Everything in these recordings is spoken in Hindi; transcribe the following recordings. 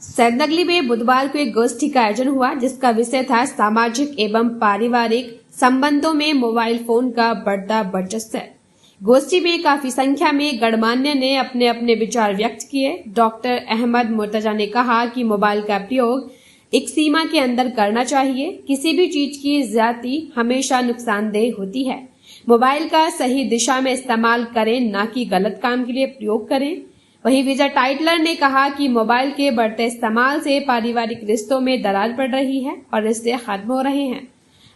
सैदनगली में बुधवार को एक गोष्ठी का आयोजन हुआ, जिसका विषय था सामाजिक एवं पारिवारिक संबंधों में मोबाइल फोन का बढ़ता वर्चस्व। गोष्ठी में काफी संख्या में गणमान्य ने अपने अपने विचार व्यक्त किए। डॉक्टर अहमद मुर्तजा ने कहा कि मोबाइल का प्रयोग एक सीमा के अंदर करना चाहिए। किसी भी चीज की ज्यादती हमेशा नुकसानदेह होती है। मोबाइल का सही दिशा में इस्तेमाल करें, न कि गलत काम के लिए प्रयोग करें। वहीं विजय टाइटलर ने कहा कि मोबाइल के बढ़ते इस्तेमाल से पारिवारिक रिश्तों में दरार पड़ रही है और रिश्ते खत्म हो रहे हैं।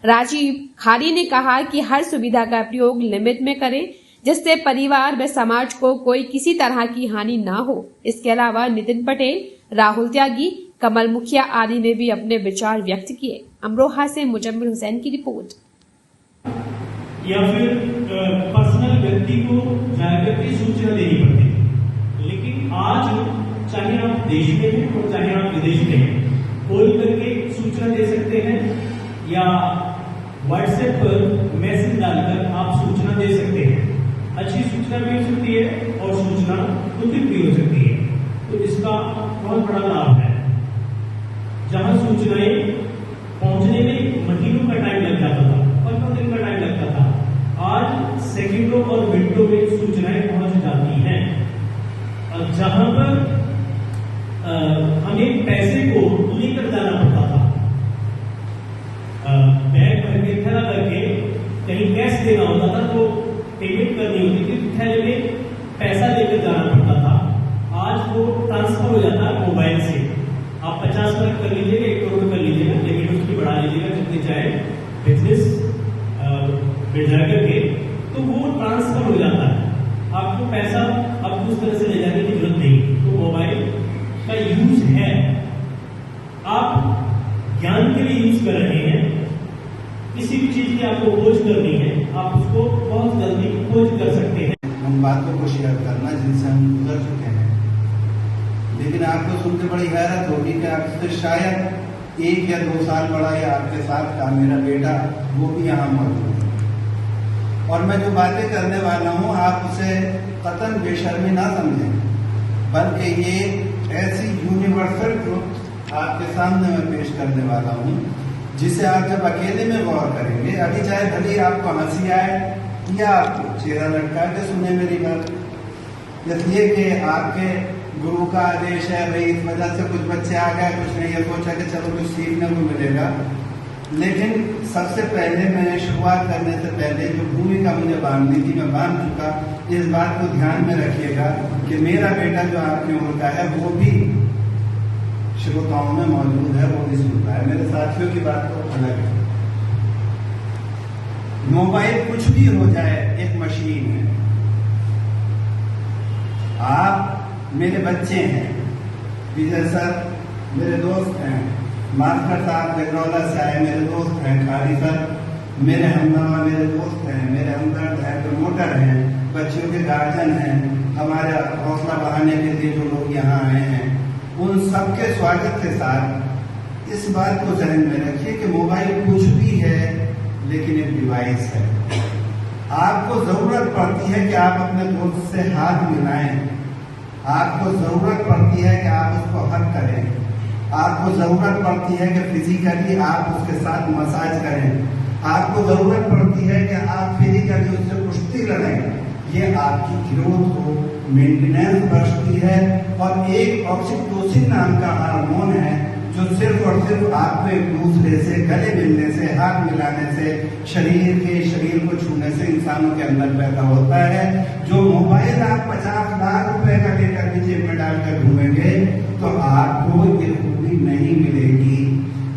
राजीव खारी ने कहा कि हर सुविधा का प्रयोग लिमिट में करें, जिससे परिवार व समाज को कोई किसी तरह की हानि न हो। इसके अलावा नितिन पटेल, राहुल त्यागी, कमल मुखिया आदि ने भी अपने विचार व्यक्त किए। अमरोहा से मुजम्मिल हुसैन की रिपोर्ट। या फिर पर्सनल व्यक्ति को जाकर के सूचना देनी पड़ती है, लेकिन आज चाहे आप देश में हैं और चाहे आप विदेश में हैं, कॉल करके सूचना दे सकते हैं या व्हाट्सएप पर मैसेज डालकर आप सूचना दे सकते हैं। अच्छी सूचना भी हो सकती है और सूचना त्रुटित भी हो सकती है, तो इसका बहुत बड़ा लाभ है। जहां सूचनाएं पहुंचने में महीनों का टाइम लग जाता था, 15 दिन का टाइम लगता था, आज सेकंडों और मिनटों में सूचनाएं पहुंच जाती हैं। जहां पर हमें पैसे को लेकर जाना पड़ता था, बैग भर के थैला करके कहीं कैश देना होता था तो पेमेंट करनी होती थी, थैले में पैसा लेकर जाना पड़ता था। आज वो ट्रांसफर हो जाता है मोबाइल से। आप 50 लाख कर लीजिएगा, 1 करोड़ कर लीजिएगा, लिमिट उसकी बढ़ा लीजिएगा जितनी चाहे, बिजनेस बढ़ा करके, तो वो ट्रांसफर हो जाता है। आपको पैसा अब उस तरह से ले जाने की जरूरत नहीं। तो मोबाइल का यूज है, आप ज्ञान के लिए यूज कर रहे हैं। किसी भी चीज की आपको खोज करनी है, आप उसको बहुत जल्दी खोज कर सकते हैं। हम बातों को शेयर करना जिनसे हम गुजर चुके हैं, लेकिन आपको सुनकर बड़ी हैरत होगी कि आपसे शायद 1 या 2 साल बड़ा या आपके साथ का मेरा बेटा वो भी यहाँ मौजूद है। और मैं जो बातें करने वाला हूँ आप उसे कतन बेशर्मी ना समझें, बल्कि ये ऐसी यूनिवर्सल ट्रुथ आपके सामने मैं पेश करने वाला हूँ जिसे आप जब अकेले में गौर करेंगे, अभी चाहे भले आपको हंसी आए या आपको चेहरा लटका के सुने मेरी बात, इसलिए कि आपके गुरु का आदेश है, भाई इस वजह से कुछ बच्चे आ गए, कुछ ने ये सोचा कि चलो कुछ सीखने को मिलेगा। लेकिन सबसे पहले मैं शुरुआत करने से पहले जो भूमिका मुझे बांधनी थी मैं बांध चुका। इस बात को ध्यान में रखिएगा कि मेरा बेटा जो आपकी उम्र का है वो भी श्रोताओं में मौजूद है, वो भी सुनता है। मेरे साथियों की बात तो अलग है। मोबाइल कुछ भी हो जाए एक मशीन है। आप मेरे बच्चे हैं, विजय सर मेरे दोस्त हैं, मास्टर साहब गजरौला से आए मेरे दोस्त हैं, खारी सर मेरे हमनामा मेरे दोस्त हैं, मेरे हमदर्द हैं, प्रमोटर हैं, बच्चियों के गार्जियन हैं, हमारा हौसला बढ़ाने के लिए जो लोग यहाँ आए हैं, उन सबके स्वागत के साथ इस बात को ध्यान में रखिए कि मोबाइल कुछ भी है लेकिन एक डिवाइस है। आपको जरूरत पड़ती है कि आप अपने दोस्त से हाथ मिलाएं, आपको जरूरत पड़ती है कि आप उसको हक करें, आपको जरूरत पड़ती है कि फिजिकली आप उसके साथ मसाज करें, आपको जरूरत पड़ती है कि आप फिजिकली उससे कुश्ती लड़ें। ये आपकी ग्रोथ को मेंटेनेंस बख्शती है। और एक ऑक्सीटोसिन नाम का हार्मोन है जो सिर्फ और सिर्फ आपको एक दूसरे से गले मिलने से, हाथ मिलाने से, शरीर को छूने से इंसानों के अंदर पैदा होता है। जो मोबाइल आप 50 लाख रुपए का लेकर के जेब में डालकर घूमेंगे तो आपको ये खूबी नहीं मिलेगी।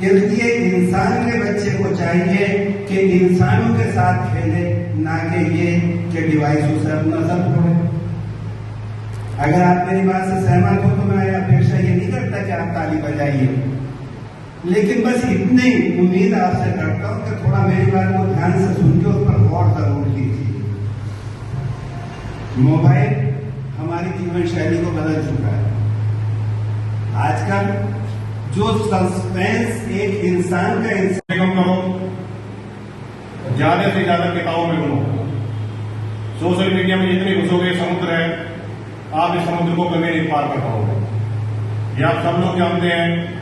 इसलिए इंसान के बच्चे को चाहिए कि इंसानों के साथ खेले, ना कि ये कि डिवाइसों से अपना सर छोड़े। अगर आप मेरी बात से सहमत हो तो मैं अपेक्षा ये नहीं करता कि आप ताली बजाइए, लेकिन बस इतनी उम्मीद आपसे करता हूं कि थोड़ा मेरी बात को ध्यान से सुन के उस पर गौर जरूर कीजिए। मोबाइल हमारी जीवन शैली को बदल चुका है। आजकल जो सस्पेंस एक इंसान का कम करो, ज्यादा से ज्यादा किताबों में घूमो। सोशल मीडिया में जितने घुसोगे, समुद्र है, आप इस समुद्र को कभी नहीं पार कर पाओगे। ये आप सब लोग जानते हैं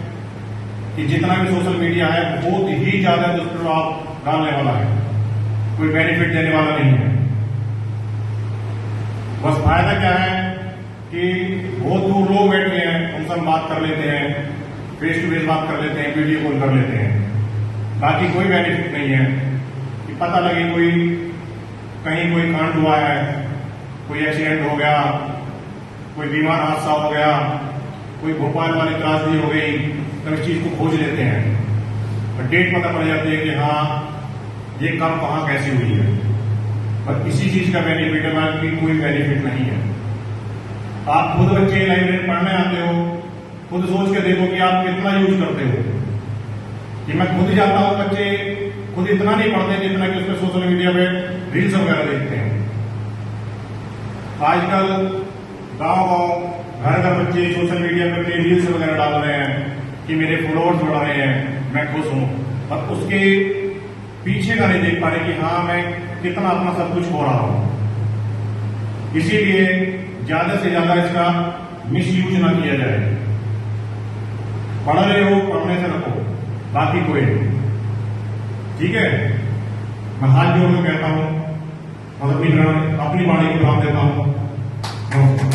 कि जितना भी सोशल मीडिया है बहुत ही ज्यादा दुष्प्रभाव डालने वाला है, कोई बेनिफिट देने वाला नहीं है। बस फायदा क्या है कि बहुत दूर लोग बैठे हैं, उनसे हम बात कर लेते हैं, फेस टू फेस बात कर लेते हैं, वीडियो कॉल कर लेते हैं। बाकी कोई बेनिफिट नहीं है कि पता लगे कहीं कोई कांड हुआ है, कोई एक्सीडेंट हो गया, कोई बीमार हादसा हो गया, कोई भोपाल वाली त्रासदी हो गई, तो इस चीज को खोज लेते हैं और डेट पता पड़ जाती है कि हाँ ये कब कहाँ कैसी हुई है। पर इसी चीज का बेनिफिट है, बाकी कोई बेनिफिट नहीं है। आप खुद बच्चे लाइब्रेरी पढ़ने आते हो, खुद सोच के देखो कि आप कितना यूज करते हो। कि मैं खुद जाता हूं, बच्चे खुद इतना नहीं पढ़ते जितना कि उसमें सोशल मीडिया पे रील्स वगैरह देखते हैं। आजकल गांव-गांव, घर-घर बच्चे सोशल मीडिया पे अपने रील्स वगैरह डाल रहे हैं कि मेरे फॉलोअर्स बढ़ रहे हैं, मैं खुश हूं, और उसके पीछे का नहीं देख पा रहे कि हाँ मैं कितना अपना सब कुछ हो रहा हूं। इसीलिए ज्यादा से ज्यादा इसका मिसयूज ना किया जाए। पढ़ रहे हो, पढ़ने से रखो, बाकी कोई नहीं। ठीक है, मैं हाथ जोड़ के कहता हूं और अपनी वाणी को विराम देता हूं। नमस्कार।